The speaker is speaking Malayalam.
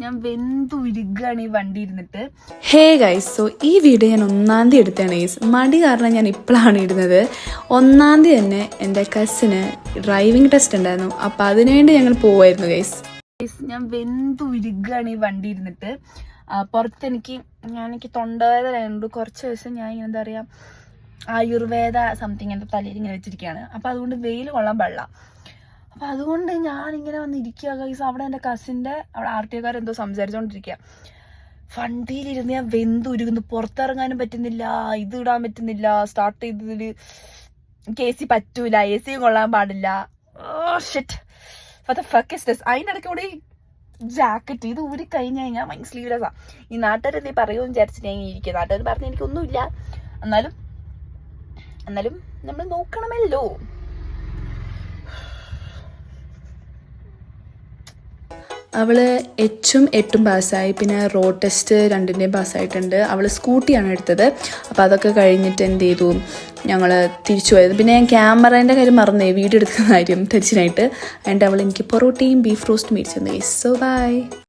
ഞാൻ വെന്തുരുകാണ് ഈ വണ്ടി ഇരുന്നിട്ട്. ഹേ ഗൈസ്, സോ ഈ വീഡിയോ ഞാൻ 1-ാം തീയതി എടുത്താണ് ഗൈസ്. മടി കാരണം ഞാൻ ഇപ്പോഴാണ് ഇടുന്നത്. 1-ാം തീയതി തന്നെ എൻ്റെ കസിന് ഡ്രൈവിംഗ് ടെസ്റ്റ് ഉണ്ടായിരുന്നു. അപ്പോൾ അതിനുവേണ്ടി ഞങ്ങൾ പോവായിരുന്നു ഗൈസ്. ഞാൻ വെന്തുരുകാണ് ഈ വണ്ടി ഇരുന്നിട്ട്. പുറത്തെനിക്ക് തൊണ്ടവേദനയുണ്ട്. കുറച്ച് ദിവസം ഞാൻ എന്താ പറയുക, ആയുർവേദ സംതിങ് എൻ്റെ തലയിൽ ഇങ്ങനെ വെച്ചിരിക്കുകയാണ്. അപ്പോൾ അതുകൊണ്ട് വെയിൽ കൊള്ളാൻ പാടില്ല. അപ്പോൾ അതുകൊണ്ട് ഞാനിങ്ങനെ വന്നിരിക്കുക ഗൈസ്. അവിടെ എൻ്റെ കസിൻ്റെ അവിടെ RTO എന്തോ സംസാരിച്ചുകൊണ്ടിരിക്കുക. വണ്ടിയിലിരുന്ന് ഞാൻ വെന്തുരുകുന്നു. പുറത്തിറങ്ങാനും പറ്റുന്നില്ല, ഇത് ഇടാൻ പറ്റുന്നില്ല. സ്റ്റാർട്ട് ചെയ്തതിൽ AC പറ്റൂല, AC കൊള്ളാൻ പാടില്ല. Shit, what the fuck is this? അതിനിടയ്ക്ക് കൂടി ജാക്കറ്റ് ഇത് ഊരി കഴിഞ്ഞ് കഴിഞ്ഞാൽ ഭയങ്കര സ്ലീവ്ലെസ്സാണ്. ഈ നാട്ടുകാർ എന്തെങ്കിലും പറയുമെന്ന് വിചാരിച്ചിട്ട് ഞാൻ ഇരിക്കുക. നാട്ടുകാർ പറഞ്ഞ് എനിക്കൊന്നുമില്ല, എന്നാലും നമ്മൾ നോക്കണമല്ലോ. അവൾ 8-ഉം 8-ഉം പാസ്സായി. പിന്നെ റോഡ് ടെസ്റ്റ് 2ൻ്റെയും പാസ്സായിട്ടുണ്ട്. അവൾ സ്കൂട്ടിയാണ് എടുത്തത്. അപ്പോൾ അതൊക്കെ കഴിഞ്ഞിട്ട് എന്ത് ചെയ്തു, ഞങ്ങൾ തിരിച്ചു പോയത്. പിന്നെ ഞാൻ ക്യാമറേൻ്റെ കാര്യം മറന്നേ, വീഡിയോ എടുക്കുന്ന കാര്യം ടെൻഷനായിട്ട്. അതുകൊണ്ട് അവൾ എനിക്ക് പൊറോട്ടയും ബീഫ് റോസ്റ്റ് മേടിച്ചു തന്നു. So by.